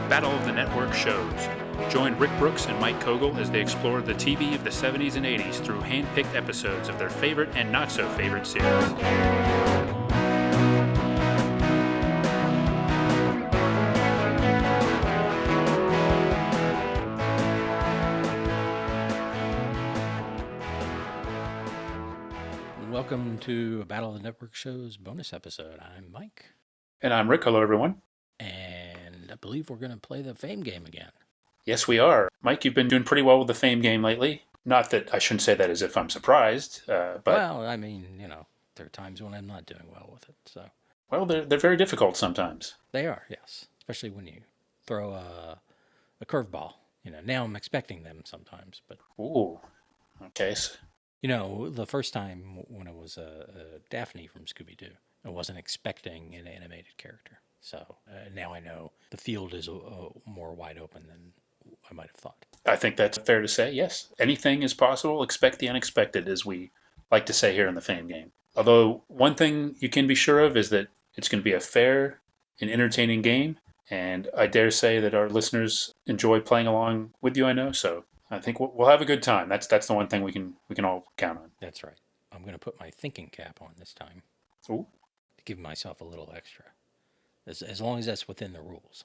Battle of the Network shows. Join Rick Brooks and Mike Kogel as they explore the TV of the 70s and 80s through hand-picked episodes of their favorite and not-so-favorite series. Welcome to a Battle of the Network Show's bonus episode. I'm Mike. And I'm Rick. Hello, everyone. And I believe we're going to play the Fame game again. Yes, we are. Mike, you've been doing pretty well with the Fame game lately. Not that I shouldn't say that as if I'm surprised, but... Well, I mean, there are times when I'm not doing well with it, so... Well, they're very difficult sometimes. They are, yes. Especially when you throw a curveball. Now I'm expecting them sometimes, but... Ooh, okay. The first time when it was Daphne from Scooby-Doo, I wasn't expecting an animated character. So now I know the field is more wide open than I might have thought. I think that's fair to say, yes. Anything is possible. Expect the unexpected, as we like to say here in the Fame game. Although one thing you can be sure of is that it's going to be a fair and entertaining game. And I dare say that our listeners enjoy playing along with you, I know. So I think we'll have a good time. That's the one thing we can all count on. That's right. I'm going to put my thinking cap on this time. Ooh. To give myself a little extra. As long as that's within the rules.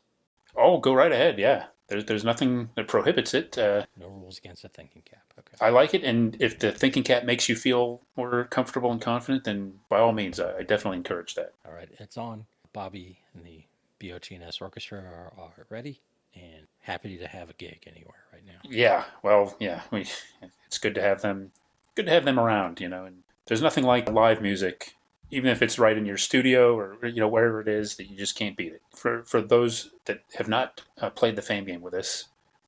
Oh, go right ahead, yeah. There's nothing that prohibits it. No rules against a thinking cap. Okay. I like it, and if the thinking cap makes you feel more comfortable and confident, then by all means, I definitely encourage that. All right, it's on. Bobby and the BOTNS Orchestra are ready and happy to have a gig anywhere right now. Yeah, well, yeah, it's good to have them. Good to have them around, and there's nothing like live music. Even if it's right in your studio or wherever it is, that you just can't beat it. For those that have not played the Fame game with us,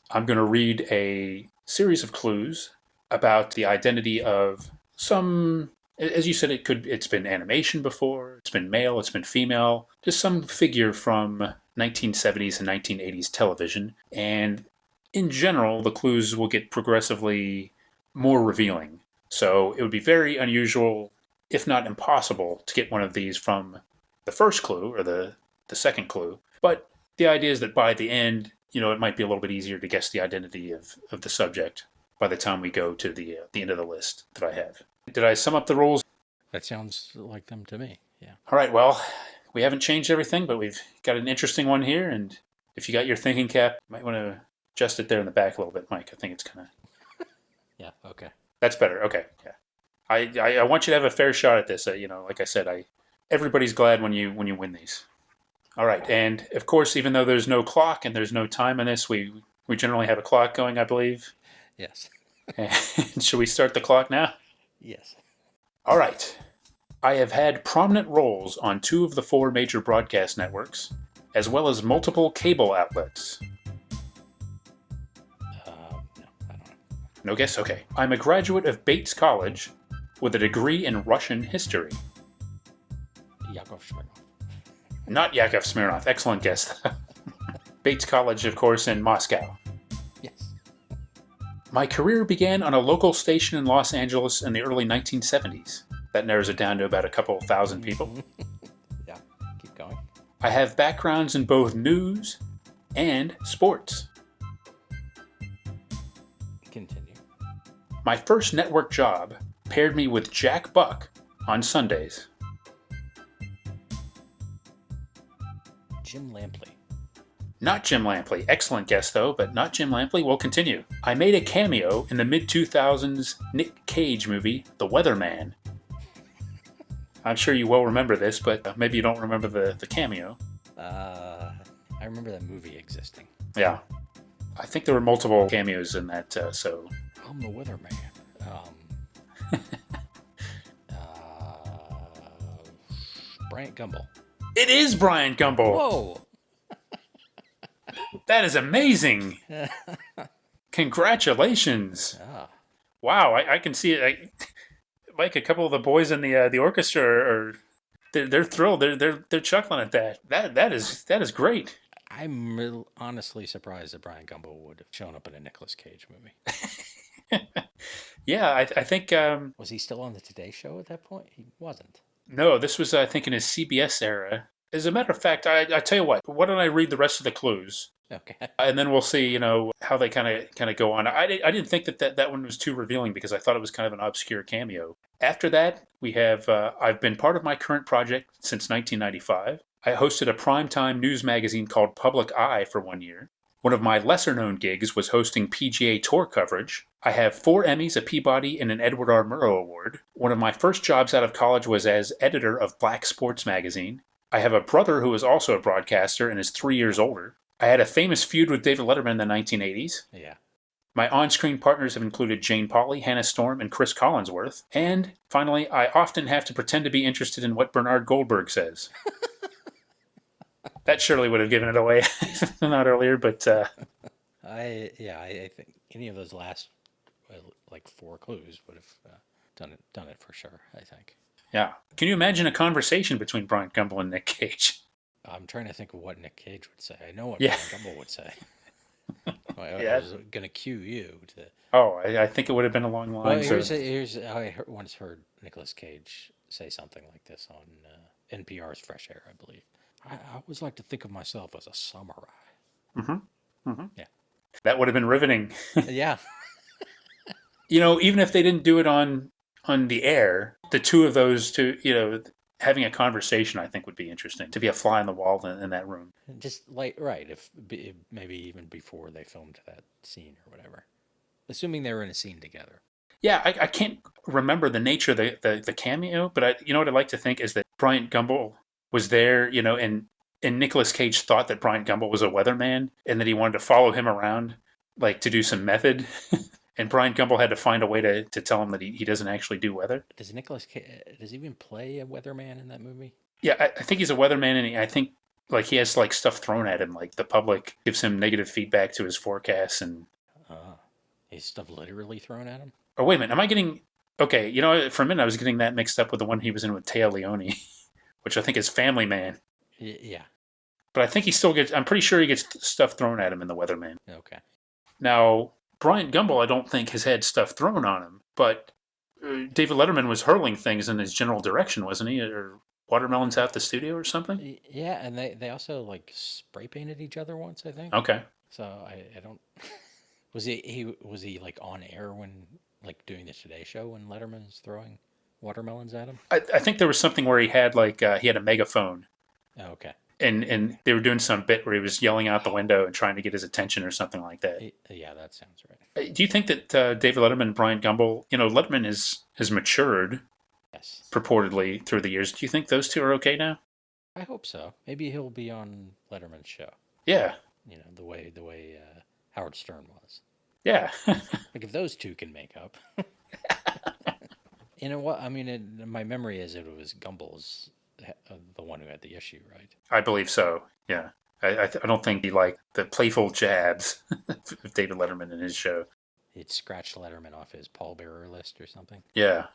I'm going to read a series of clues about the identity of some, as you said, it's been animation before, it's been male, it's been female, just some figure from 1970s and 1980s television. And in general, the clues will get progressively more revealing. So it would be very unusual, if not impossible, to get one of these from the first clue or the second clue. But the idea is that by the end, it might be a little bit easier to guess the identity of the subject by the time we go to the end of the list that I have. Did I sum up the rules? That sounds like them to me, yeah. All right, well, we haven't changed everything, but we've got an interesting one here. And if you got your thinking cap, you might want to adjust it there in the back a little bit, Mike. I think it's kind of... Yeah, okay. That's better, okay, yeah. I want you to have a fair shot at this. Like I said, everybody's glad when you win these. All right, and of course, even though there's no clock and there's no time on this, we generally have a clock going, I believe. Yes. Should we start the clock now? Yes. All right. I have had prominent roles on 2 of the 4 major broadcast networks, as well as multiple cable outlets. No, I don't know. No guess? Okay. I'm a graduate of Bates College with a degree in Russian history. Yakov Smirnoff. Not Yakov Smirnoff. Excellent guess. Bates College, of course, in Moscow. Yes. My career began on a local station in Los Angeles in the early 1970s. That narrows it down to about a couple thousand people. Yeah, keep going. I have backgrounds in both news and sports. Continue. My first network job paired me with Jack Buck on Sundays. Jim Lampley. Not Jim Lampley. Excellent guess, though, but not Jim Lampley. We'll continue. I made a cameo in the mid-2000s Nick Cage movie, The Weatherman. I'm sure you well remember this, but maybe you don't remember the cameo. I remember that movie existing. Yeah. I think there were multiple cameos in that, so... I'm the Weatherman. Bryant Gumbel. It is Bryant Gumbel! Whoa! That is amazing! Congratulations! Ah. Wow, I can see it. Like a couple of the boys in the orchestra they're thrilled. They're chuckling at that. That is great. I'm honestly surprised that Bryant Gumbel would have shown up in a Nicolas Cage movie. Yeah, I think... was he still on the Today Show at that point? He wasn't. No, this was, I think, in his CBS era. As a matter of fact, I tell you what. Why don't I read the rest of the clues, Okay. and then we'll see, how they kind of go on. I didn't think that one was too revealing because I thought it was kind of an obscure cameo. After that, we have I've been part of my current project since 1995. I hosted a primetime news magazine called Public Eye for 1 year. One of my lesser known gigs was hosting PGA Tour coverage. I have 4 Emmys, a Peabody, and an Edward R. Murrow Award. One of my first jobs out of college was as editor of Black Sports Magazine. I have a brother who is also a broadcaster and is 3 years older. I had a famous feud with David Letterman in the 1980s. Yeah. My on-screen partners have included Jane Pauley, Hannah Storm, and Chris Collinsworth. And finally, I often have to pretend to be interested in what Bernard Goldberg says. That surely would have given it away not earlier, but I think any of those last like 4 clues would have done it for sure. I think. yeah. Can you imagine a conversation between Bryant Gumbel and Nick Cage? I'm trying to think of what Nick Cage would say. I know what Yeah. Brian Gumbel would say. Yeah. I was gonna cue you to. Oh, I think it would have been along the Well, lines of. once heard Nicolas Cage say something like this on NPR's Fresh Air, I believe. I always like to think of myself as a samurai. Yeah. That would have been riveting. Yeah. Even if they didn't do it on the air, the two of those two, having a conversation, I think would be interesting. To be a fly on the wall in that room. Just like, right, if maybe even before they filmed that scene or whatever. Assuming they were in a scene together. Yeah, I can't remember the nature of the cameo, but what I'd like to think is that Bryant Gumbel was there, and Nicolas Cage thought that Bryant Gumbel was a weatherman and that he wanted to follow him around, like to do some method. And Bryant Gumbel had to find a way to tell him that he doesn't actually do weather. Does he even play a weatherman in that movie? Yeah, I think he's a weatherman, and I think like he has like stuff thrown at him, like the public gives him negative feedback to his forecasts, and Is stuff literally thrown at him? oh wait a minute, am I getting okay? For a minute I was getting that mixed up with the one he was in with Taya Leone, which I think is Family Man. Yeah. But I think he still gets. I'm pretty sure he gets stuff thrown at him in the Weatherman. Okay. Now Bryant Gumbel, I don't think has had stuff thrown on him, but David Letterman was hurling things in his general direction, wasn't he? Or watermelons out the studio or something? Yeah, and they also like spray painted each other once, I think. Okay. So I don't. Was he like on air when like doing the Today Show when Letterman's throwing watermelons at him? I think there was something where he had he had a megaphone. Oh, okay. And they were doing some bit where he was yelling out the window and trying to get his attention or something like that. Yeah, that sounds right. Do you think that David Letterman and Bryant Gumbel, Letterman has matured Yes. purportedly through the years. Do you think those two are okay now? I hope so. Maybe he'll be on Letterman's show. Yeah. The way Howard Stern was. Yeah. Like if those two can make up. What? I mean, my memory is that it was Gumbel's the one who had the issue, right? I believe so. Yeah. I don't think he liked the playful jabs of David Letterman in his show. He'd scratched Letterman off his pallbearer list or something. Yeah.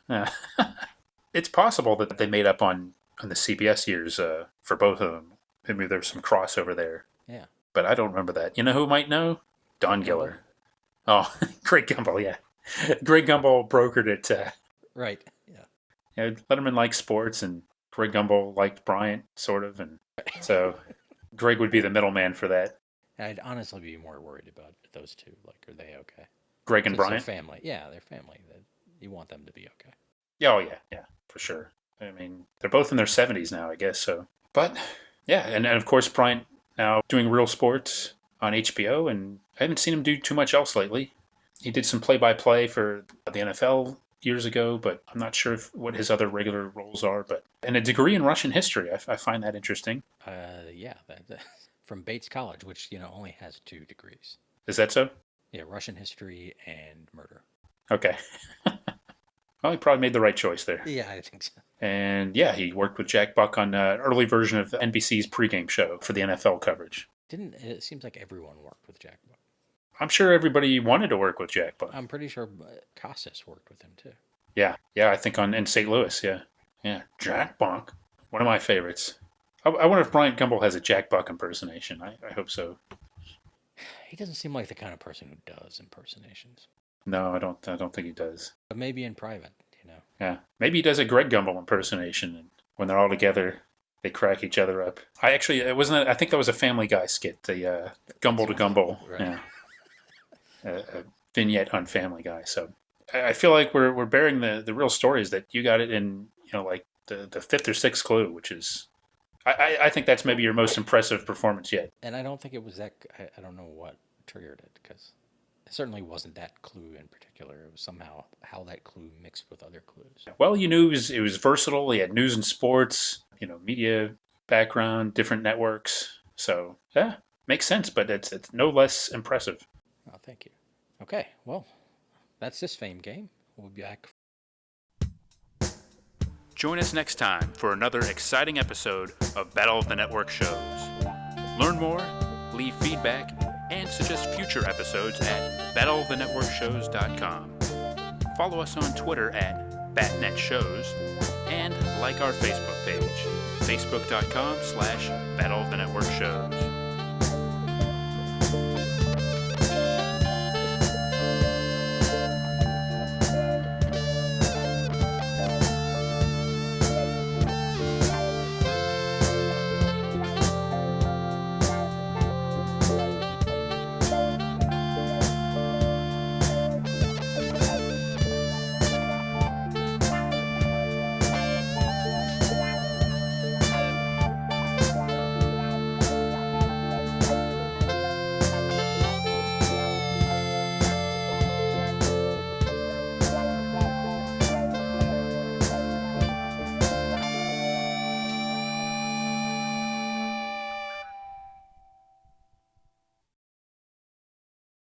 It's possible that they made up on the CBS years for both of them. Maybe there's some crossover there. Yeah. But I don't remember that. You know who might know? Don Giller. Oh, Greg Gumbel, yeah. Greg Gumbel brokered it. Right, yeah. Letterman liked sports, and Greg Gumbel liked Bryant, sort of. And so Greg would be the middleman for that. I'd honestly be more worried about those two. Like, are they okay? Greg and Bryant? Their family. Yeah, they're family. You want them to be okay. Yeah, oh, yeah, for sure. I mean, they're both in their 70s now, I guess. So, but yeah, and of course Bryant now doing Real Sports on HBO, and I haven't seen him do too much else lately. He did some play-by-play for the NFL years ago, but I'm not sure what his other regular roles are. And a degree in Russian history, I find that interesting. Yeah, from Bates College, which only has 2 degrees. Is that so? Yeah, Russian history and murder. Okay. Well, he probably made the right choice there. Yeah, I think so. And yeah, he worked with Jack Buck on an early version of NBC's pregame show for the NFL coverage. It seems like everyone worked with Jack Buck. I'm sure everybody wanted to work with Jack Buck. I'm pretty sure Costas worked with him too. Yeah, I think in St. Louis, yeah. Jack Buck, one of my favorites. I wonder if Bryant Gumbel has a Jack Buck impersonation. I hope so. He doesn't seem like the kind of person who does impersonations. No, I don't think he does. But maybe in private, Yeah, maybe he does a Greg Gumbel impersonation when they're all together. They crack each other up. It wasn't. I think that was a Family Guy skit. The Gumble to Gumble, Right. yeah, a vignette on Family Guy. So I feel like we're bearing the real stories that you got it in. Like the fifth or sixth clue, which is I think that's maybe your most impressive performance yet. And I don't think it was that. I don't know what triggered it, because it certainly wasn't that clue in particular. It was somehow how that clue mixed with other clues. Well, you knew it was versatile. He had news and sports, media background, different networks. So yeah, makes sense, but it's no less impressive. Oh, thank you. Okay, well, that's this Fame game. We'll be back. Join us next time for another exciting episode of Battle of the Network Shows. Learn more, leave feedback, and suggest future episodes at battleofthenetworkshows.com. Follow us on Twitter at BATNetShows, and like our Facebook page, facebook.com/Battle of the Network Shows.